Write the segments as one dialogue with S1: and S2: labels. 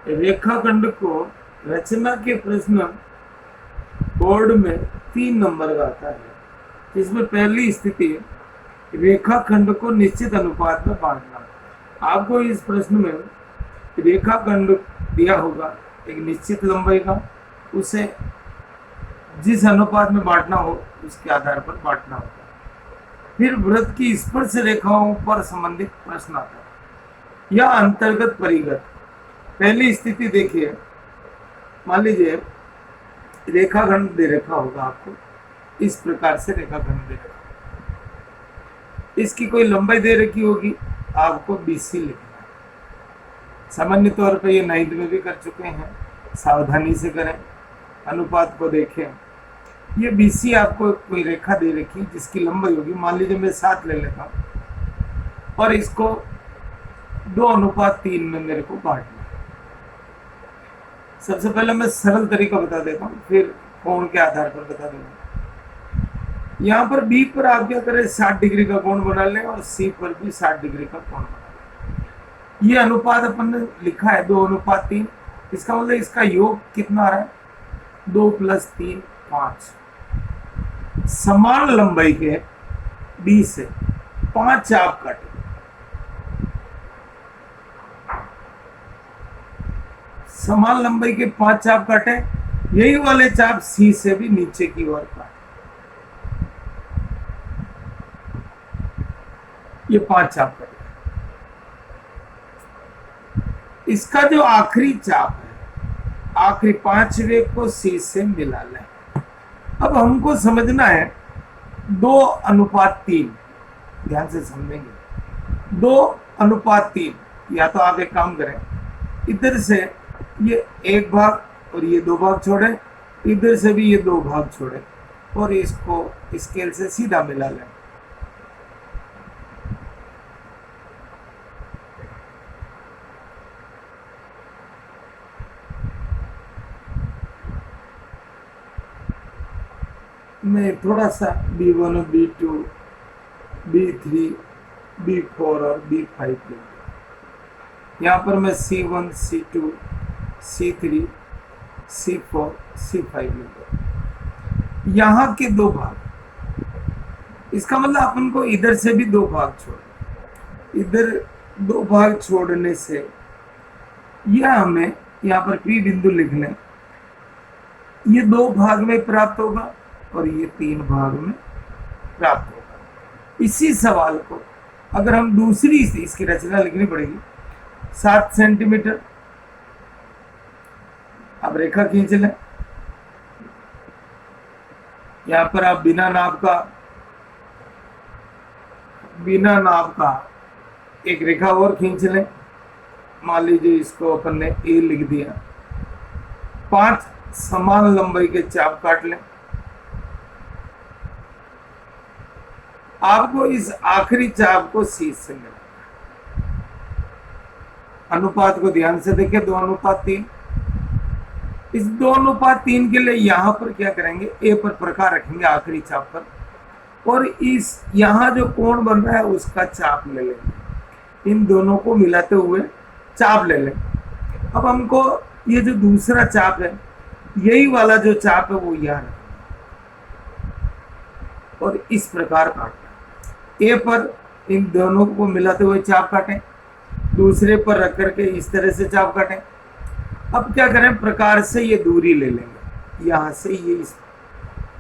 S1: रेखाखंड को रचना के प्रश्न बोर्ड में 3 नंबर का आता है, जिसमें पहली स्थिति रेखाखंड को निश्चित अनुपात में बांटना। आपको इस प्रश्न में रेखाखंड दिया होगा एक निश्चित लंबाई का, उसे जिस अनुपात में बांटना हो उसके आधार पर बांटना होगा। फिर वृत्त की स्पर्श रेखाओं पर संबंधित प्रश्न आता है या अंतर्गत परिगत। पहली स्थिति देखिए, मान लीजिए रेखाखंड दे रखा होगा आपको, इस प्रकार से रेखाखंड दे रखा, इसकी कोई लंबाई दे रखी होगी, आपको BC लिखना है। सामान्य तौर पर ये 9th में भी कर चुके हैं, सावधानी से करें, अनुपात को देखें। ये BC आपको कोई रेखा दे रखी जिसकी लंबाई होगी, मान लीजिए मैं 7 ले लेता हूँ और इसको 2:3 में मेरे को बांटना। सबसे पहले मैं सरल तरीका बता देता हूँ, फिर कोण के आधार पर बता दूंगा। यहाँ पर B पर आप क्या करें, 60 डिग्री का कोण बना लें और C पर भी 60 डिग्री का कोण बना लें। ये अनुपात अपन ने लिखा है 2:3, इसका मतलब इसका योग कितना आ रहा है, 2 + 3 5। समान लंबाई के B से 5 चाप काटे, समान लंबाई के 5 चाप काटे, यही वाले चाप C से भी नीचे की ओर काटे। ये 5 चाप काटे, इसका जो आखिरी चाप है, आखिरी 5वें को C से मिला लें। अब हमको समझना है 2:3, ध्यान से समझेंगे 2:3। या तो आप एक काम करें, इधर से ये 1 भाग और ये 2 भाग छोड़े, इधर से भी ये 2 भाग छोड़े और इसको स्केल से सीधा मिला लें। मैं थोड़ा सा B1, B2, B3, B4 और B5 लूँगा। यहाँ पर मैं C1, C2, C3, C4, C5 लूँगा। यहाँ के 2 भाग, इसका मतलब अपन को इधर से भी 2 भाग छोड़, इधर 2 भाग छोड़ने से यह हमें यहाँ पर P बिंदु लिख लें, ये 2 भाग में प्राप्त होगा और ये 3 भाग में प्राप्त होगा। इसी सवाल को अगर हम दूसरी इसकी रचना लिखनी पड़ेगी, 7 सेंटीमीटर। अब रेखा खींच लें, यहां पर आप बिना नाप का एक रेखा और खींच लें। मान लीजिए इसको अपन ने A लिख दिया। 5 समान लंबाई के चाप काट लें। आपको इस आखिरी चाप को C से मिला। अनुपात को ध्यान से देखिए, 2:3। इस 2:3 के लिए यहां पर क्या करेंगे, A पर प्रकार रखेंगे आखिरी चाप पर, और इस यहां जो कोण बन रहा है उसका चाप ले लेंगे। इन दोनों को मिलाते हुए चाप ले लें। अब हमको ये जो दूसरा चाप है, यही वाला जो चाप है वो यहाँ रखें और इस प्रकार काटना। A पर इन दोनों को मिलाते हुए चाप काटें, दूसरे पर रख करके इस तरह से चाप काटें। अब क्या करें, प्रकार से ये दूरी ले लेंगे, यहाँ से ये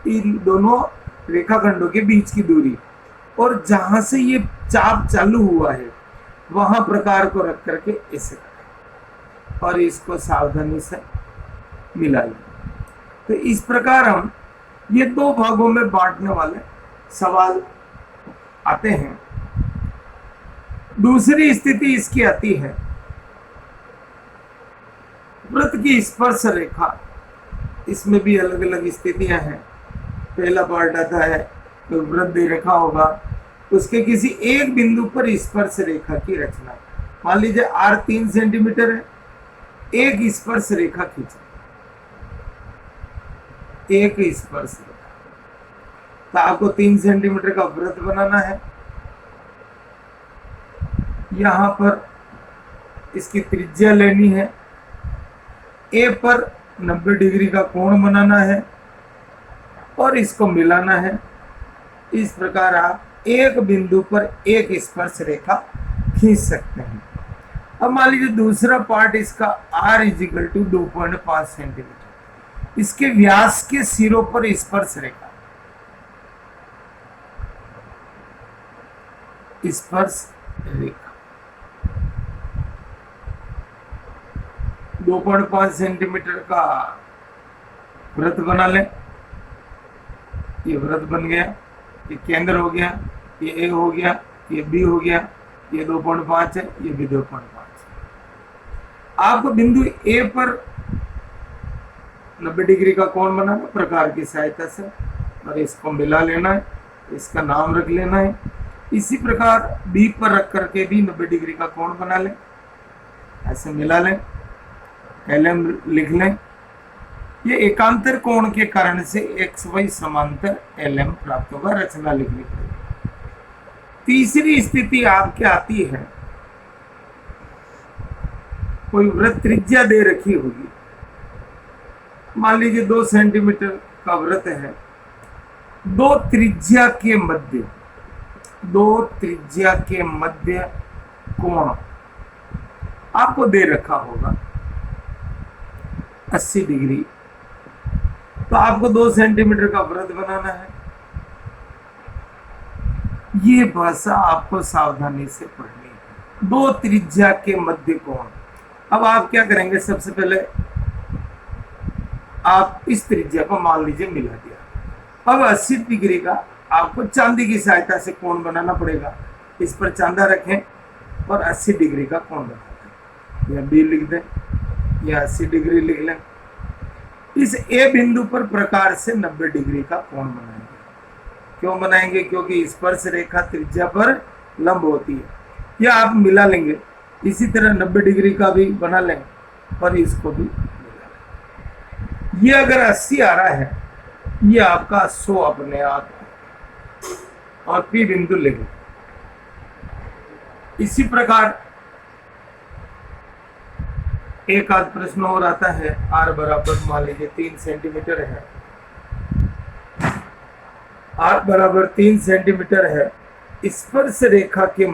S1: इन दोनों रेखाखंडों के बीच की दूरी, और जहां से ये चाप चालू हुआ है वहां प्रकार को रख करके ऐसे करें और इसको सावधानी से मिला लें। तो इस प्रकार हम ये 2 भागों में बांटने वाले सवाल आते हैं। दूसरी स्थिति इसकी आती है वृत्त की स्पर्श रेखा। इसमें भी अलग अलग स्थितियां हैं। पहला पार्ट आता है तो वृत्त दे रखा होगा, उसके किसी एक बिंदु पर स्पर्श रेखा की रचना। मान लीजिए R 3 सेंटीमीटर है, एक स्पर्श रेखा खींचो, एक स्पर्श रेखा। तो आपको 3 सेंटीमीटर का वृत्त बनाना है। यहां पर इसकी त्रिज्या लेनी है ए पर 90 डिग्री का कोण बनाना है और इसको मिलाना है। इस प्रकार आप एक बिंदु पर एक स्पर्श रेखा खींच सकते हैं। अब मान लीजिए दूसरा पार्ट इसका r इजिकल टू 2.5 सेंटीमीटर, इसके व्यास के सिरों पर स्पर्श रेखा, स्पर्श रेखा 2.5 सेंटीमीटर का वृत्त बना लें। ये वृत्त बन गया, ये केंद्र हो गया, ये ए हो गया, ये बी हो गया, ये 2.5 है, ये भी 2.5 है। आपको बिंदु ए पर 90 डिग्री का कोण बनाना प्रकार की सहायता से और इसको मिला लेना है, इसका नाम रख लेना है। इसी प्रकार बी पर रख करके भी 90 डिग्री का कोण बना लें, ऐसे मिला लें, LM लिख लें। ये एकांतर कोण के कारण से XY समांतर LM प्राप्त होगा, रचना लिखनी पड़ेगी। तीसरी स्थिति आपके आती है, कोई वृत्त त्रिज्या दे रखी होगी, मान लीजिए 2 सेंटीमीटर का वृत्त है, दो त्रिज्या के मध्य कोण आपको दे रखा होगा 80 डिग्री। तो आपको 2 सेंटीमीटर का वृत्त बनाना है। ये भाषा आपको सावधानी से पढ़नी है, दो त्रिज्या के मध्य कोण। अब आप क्या करेंगे, सबसे पहले आप इस त्रिज्या को मान लीजिए मिला दिया। अब 80 डिग्री का आपको चांदी की सहायता से कोण बनाना पड़ेगा। इस पर चांदा रखें और 80 डिग्री का कोण बना दें, या बी लिख दें या 80 डिग्री लिख लें। इस ए बिंदु पर प्रकार से 90 डिग्री का कोण बनाएंगे। क्यों बनाएंगे? क्योंकि स्पर्श रेखा त्रिज्या पर लंब होती है। या आप मिला लेंगे, इसी तरह 90 डिग्री का भी बना लें और इसको भी मिला लें। ये अगर 80 आ रहा है, ये आपका 100 अपने आप है और पी बिंदु लेंगे। इसी प्रकार एक आध प्रश्न और आता है, r बराबर मान लीजिए 3 सेंटीमीटर है, r बराबर 3 सेंटीमीटर है। स्पर्श रेखा के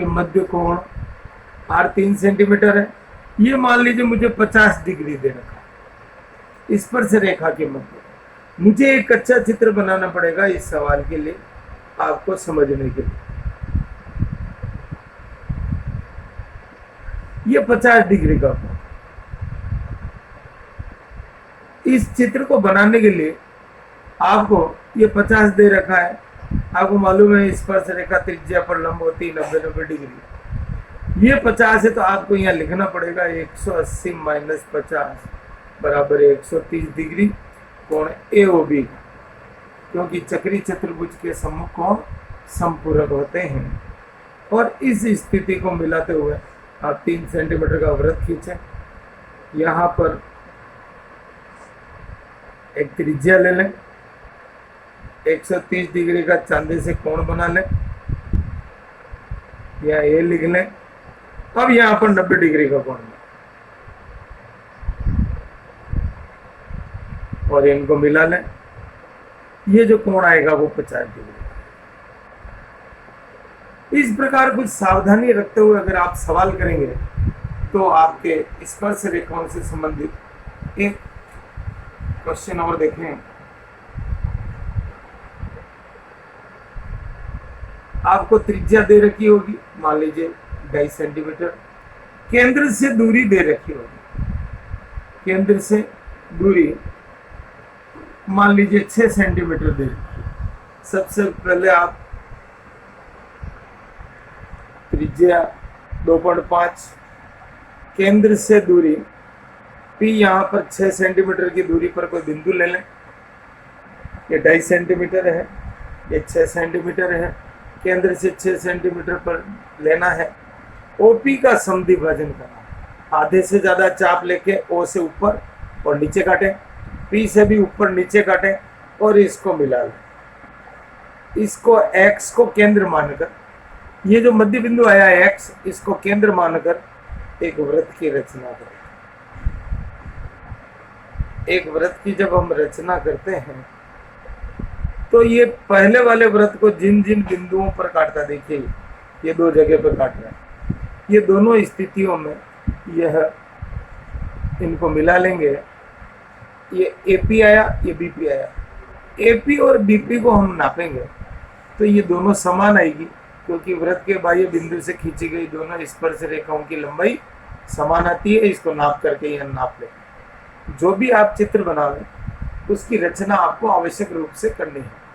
S1: मध्य कोण r 3 सेंटीमीटर है। ये मान लीजिए मुझे 50 डिग्री दे रखा है स्पर्श रेखा के मध्य। मुझे एक अच्छा चित्र बनाना पड़ेगा इस सवाल के लिए, आपको समझने के लिए। ये 50 डिग्री का कोण, इस चित्र को बनाने के लिए आपको ये 50 दे रखा है। आपको मालूम है स्पर्श रेखा त्रिज्या पर लंब होती है 90 डिग्री। ये 50 है तो आपको यहाँ लिखना पड़ेगा 180 माइनस 50 बराबर 130 डिग्री कोण AOB, क्योंकि चक्री चतुर्भुज के सम्मुख कोण समपूरक होते हैं। और इस स्थिति को मिलाते हुए आप 3 सेंटीमीटर का वृत्त खींचें, यहाँ पर एक त्रिज्या ले लें, 130 डिग्री का चांदी से कोण बना लें, या ए लिख लें। अब यहाँ पर 90 डिग्री का कोण और इनको मिला लें। ये जो कोण आएगा वो 50 डिग्री। इस प्रकार कुछ सावधानी रखते हुए अगर आप सवाल करेंगे तो आपके स्पर्श रेखाओं से संबंधित एक क्वेश्चन और देखें। आपको त्रिज्या दे रखी होगी, मान लीजिए 2.5 सेंटीमीटर। केंद्र से दूरी दे रखी होगी, केंद्र से दूरी मान लीजिए 6 सेंटीमीटर दे रखी है। सबसे पहले आप त्रिज्या 2.5, केंद्र से दूरी P, यहाँ पर 6 सेंटीमीटर की दूरी पर कोई बिंदु ले लें। ये 2.5 सेंटीमीटर है, ये 6 सेंटीमीटर है। केंद्र से 6 सेंटीमीटर पर लेना है। OP का समद्विभाजन करना, आधे से ज़्यादा चाप लेके O से ऊपर और नीचे काटें, P से भी ऊपर नीचे काटें और इसको मिला लें। इसको X को केंद्र मानकर, ये जो मध्य बिंदु आया X, इसको केंद्र मानकर एक व्रत की रचना करें। एक व्रत की जब हम रचना करते हैं तो ये पहले वाले व्रत को जिन जिन बिंदुओं पर काटता, देखिए ये 2 जगह पर काट रहा है, ये दोनों स्थितियों में यह इनको मिला लेंगे, ये एपी आया, ये बीपी आया। एपी और बीपी को हम नापेंगे तो ये दोनों समान आएगी, क्योंकि वृत्त के बाह्य बिंदु से खींची गई दोनों स्पर्श रेखाओं की लंबाई समान आती है। इसको नाप करके यह नाप लें। जो भी आप चित्र बनावें उसकी रचना आपको आवश्यक रूप से करनी है।